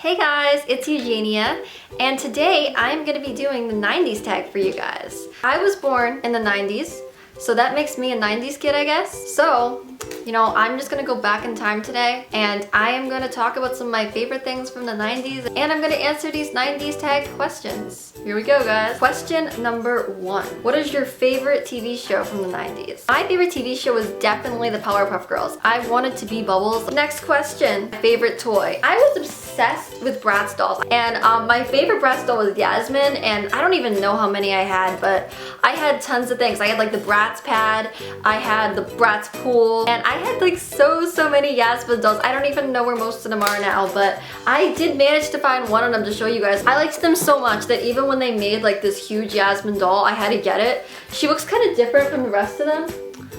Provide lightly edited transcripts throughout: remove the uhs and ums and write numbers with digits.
Hey guys, it's Eugenia, and today I'm going to be doing the 90s tag for you guys. I was born in the 90s, so that makes me a 90s kid, I guess. So, I'm just going to go back in time today, and I am going to talk about some of my favorite things from the 90s, and I'm going to answer these 90s tag questions. Here we go, guys. Question number 1. What is your favorite TV show from the 90s? My favorite TV show was definitely the Powerpuff Girls. I wanted to be Bubbles. Next question. Favorite toy. I was obsessed with Bratz dolls, and my favorite Bratz doll was Yasmin, and I don't even know how many I had, but I had tons of things. I had like the Bratz pad, I had the Bratz pool, and I had like so many Yasmin dolls. I don't even know where most of them are now, but I did manage to find one of them to show you guys. I liked them so much that even when they made like this huge Yasmin doll, I had to get it. She looks kind of different from the rest of them.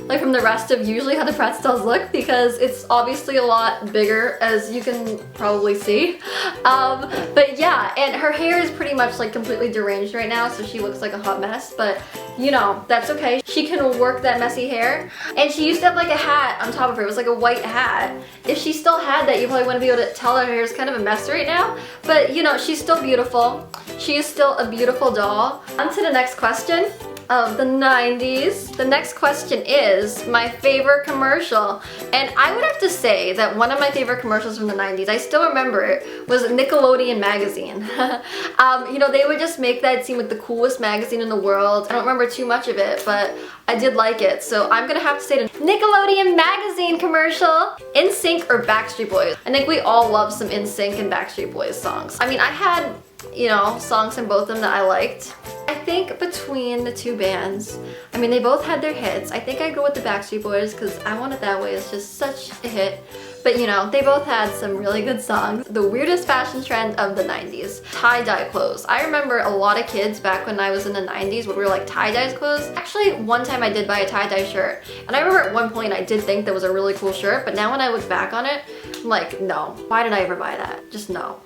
Like from the rest of usually how the Bratz dolls look, because it's obviously a lot bigger, as you can probably see. But yeah, and her hair is pretty much like completely deranged right now, so she looks like a hot mess, but that's okay. She can work that messy hair. And she used to have like a hat on top of her. It was like a white hat. If she still had that, you probably wouldn't be able to tell her hair is kind of a mess right now, but she's still beautiful. She is still a beautiful doll. On to the next question of the 90s. The next question is my favorite commercial, and I would have to say that one of my favorite commercials from the 90s, I still remember it, was Nickelodeon magazine. They would just make that seem like the coolest magazine in the world. I don't remember too much of it, but I did like it, so I'm gonna have to say the Nickelodeon magazine commercial. NSync or Backstreet Boys? I think we all love some NSynC and Backstreet Boys songs. I mean, I had songs in both of them that I liked. I think between the two bands, they both had their hits. I think I'd go with the Backstreet Boys because I Want It That Way is just such a hit. But they both had some really good songs. The weirdest fashion trend of the 90s, tie-dye clothes. I remember a lot of kids back when I was in the 90s would wear like tie-dye clothes. Actually, one time I did buy a tie-dye shirt. And I remember at one point I did think that was a really cool shirt, but now when I look back on it, I'm like, no. Why did I ever buy that? Just no.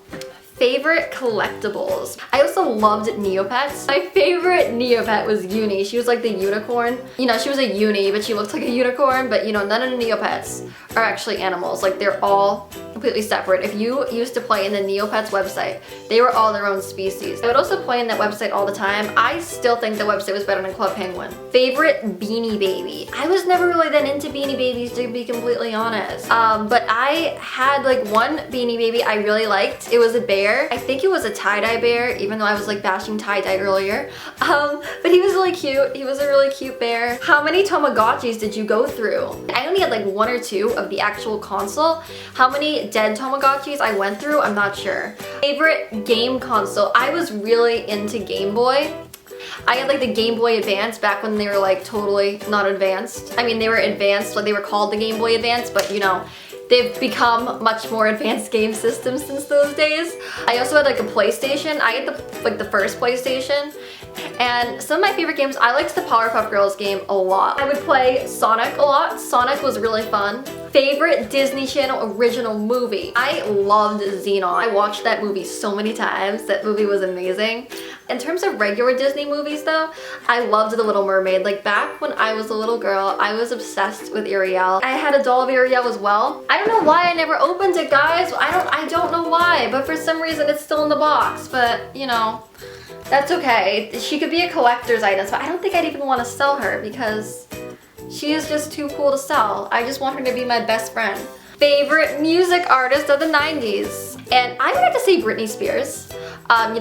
Favorite collectibles. I also loved Neopets. My favorite Neopet was Uni. She was like the unicorn. She was a uni, but she looked like a unicorn, but none of the Neopets are actually animals. Like, they're all completely separate. If you used to play in the Neopets website, they were all their own species. I would also play in that website all the time. I still think the website was better than Club Penguin. Favorite Beanie Baby. I was never really that into Beanie Babies, to be completely honest. But I had like one Beanie Baby I really liked. It was a bear. I think it was a tie-dye bear, even though I was like bashing tie-dye earlier. But he was really cute. He was a really cute bear. How many Tamagotchis did you go through? I only had like 1 or 2 of the actual console. How many dead Tamagotchis I went through, I'm not sure. Favorite game console. I was really into Game Boy. I had like the Game Boy Advance back when they were like totally not advanced. They were advanced, like they were called the Game Boy Advance, but they've become much more advanced game systems since those days. I also had like a PlayStation. I had the first PlayStation. And some of my favorite games, I liked the Powerpuff Girls game a lot. I would play Sonic a lot. Sonic was really fun. Favorite Disney Channel original movie. I loved Xenon. I watched that movie so many times. That movie was amazing. In terms of regular Disney movies though, I loved The Little Mermaid. Like back when I was a little girl, I was obsessed with Ariel. I had a doll of Ariel as well. I don't know why I never opened it, guys. I don't know why, but for some reason it's still in the box, but that's okay. She could be a collector's item, but I don't think I'd even want to sell her because she is just too cool to sell. I just want her to be my best friend. Favorite music artist of the 90s. And I would have to say Britney Spears.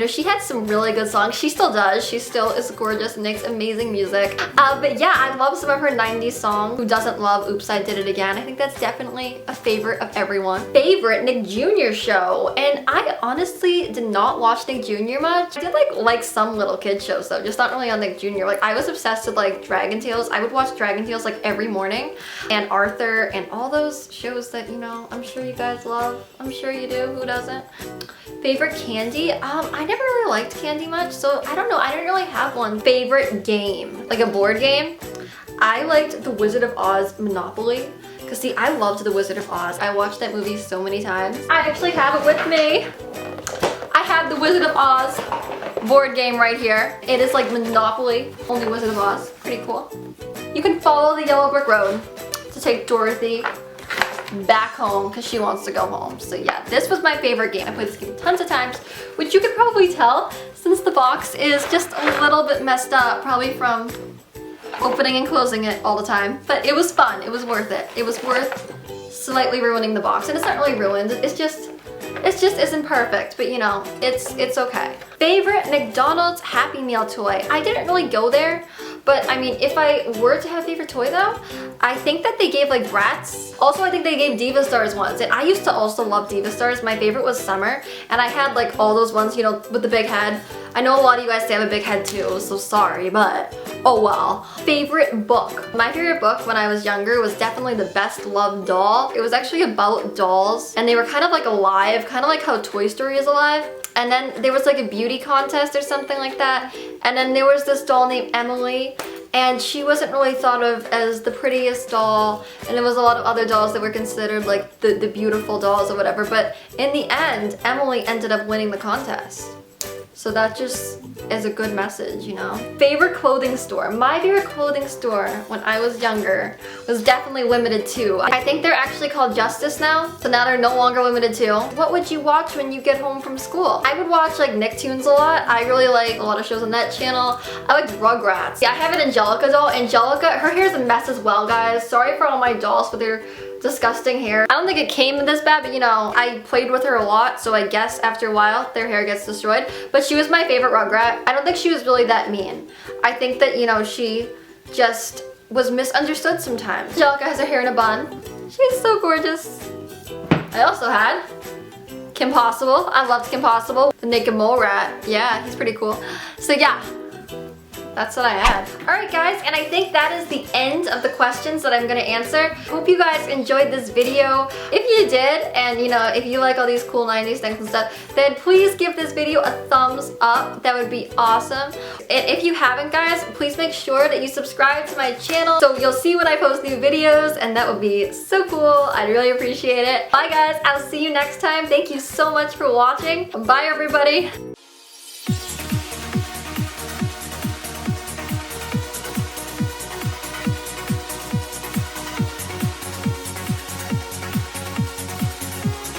She had some really good songs. She still does. She still is gorgeous and makes amazing music. But yeah, I love some of her 90s songs. Who doesn't love Oops, I Did It Again? I think that's definitely a favorite of everyone. Favorite Nick Jr. show. And I honestly did not watch Nick Jr. much. I did like some little kid shows though, just not really on Nick Jr. Like I was obsessed with like Dragon Tales. I would watch Dragon Tales like every morning. And Arthur and all those shows that, I'm sure you guys love. I'm sure you do. Who doesn't? Favorite candy? I never really liked candy much, so I don't know. I didn't really have one. Favorite game? Like a board game? I liked The Wizard of Oz Monopoly. Because see, I loved The Wizard of Oz. I watched that movie so many times. I actually have it with me. I have The Wizard of Oz board game right here. It is like Monopoly, only Wizard of Oz. Pretty cool. You can follow the yellow brick road to take Dorothy back home because she wants to go home. So yeah, this was my favorite game. I played this game tons of times, which you could probably tell since the box is just a little bit messed up, probably from opening and closing it all the time. But it was fun. It was worth it. It was worth slightly ruining the box. And it's not really ruined. It just isn't perfect, but you know, it's okay. Favorite McDonald's Happy Meal toy. I didn't really go there, but I mean, if I were to have a favorite toy though, I think that they gave like Bratz. Also, I think they gave Diva Stars once, and I used to also love Diva Stars. My favorite was Summer, and I had like all those ones, you know, with the big head. I know a lot of you guys say I have a big head too, so sorry, but oh well. Favorite book. My favorite book when I was younger was definitely The Best Loved Doll. It was actually about dolls, and they were kind of like alive, kind of like how Toy Story is alive. And then there was like a beauty contest or something like that. And then there was this doll named Emily, and she wasn't really thought of as the prettiest doll, and there was a lot of other dolls that were considered like the beautiful dolls or whatever, but in the end, Emily ended up winning the contest. So that just is a good message, you know? Favorite clothing store. My favorite clothing store when I was younger was definitely Limited Too. I think they're actually called Justice now, so now they're no longer Limited Too. What would you watch when you get home from school? I would watch like Nicktoons a lot. I really like a lot of shows on that channel. I like Rugrats. Yeah, I have an Angelica doll. Angelica, her hair's a mess as well, guys. Sorry for all my dolls for their disgusting hair. I don't think it came this bad, but you know, I played with her a lot, so I guess after a while their hair gets destroyed. But she was my favorite Rugrat. I don't think she was really that mean. I think that, you know, she just was misunderstood sometimes. Angelica has her hair in a bun. She's so gorgeous. I also had Kim Possible. I loved Kim Possible. The Naked Mole Rat. Yeah, he's pretty cool. So yeah, that's what I had. Alright guys, and I think that is the end of the questions that I'm gonna answer. Hope you guys enjoyed this video. If you did, and you know, if you like all these cool 90s things and stuff, then please give this video a thumbs up. That would be awesome. And if you haven't guys, please make sure that you subscribe to my channel so you'll see when I post new videos, and that would be so cool. I'd really appreciate it. Bye guys, I'll see you next time. Thank you so much for watching. Bye everybody.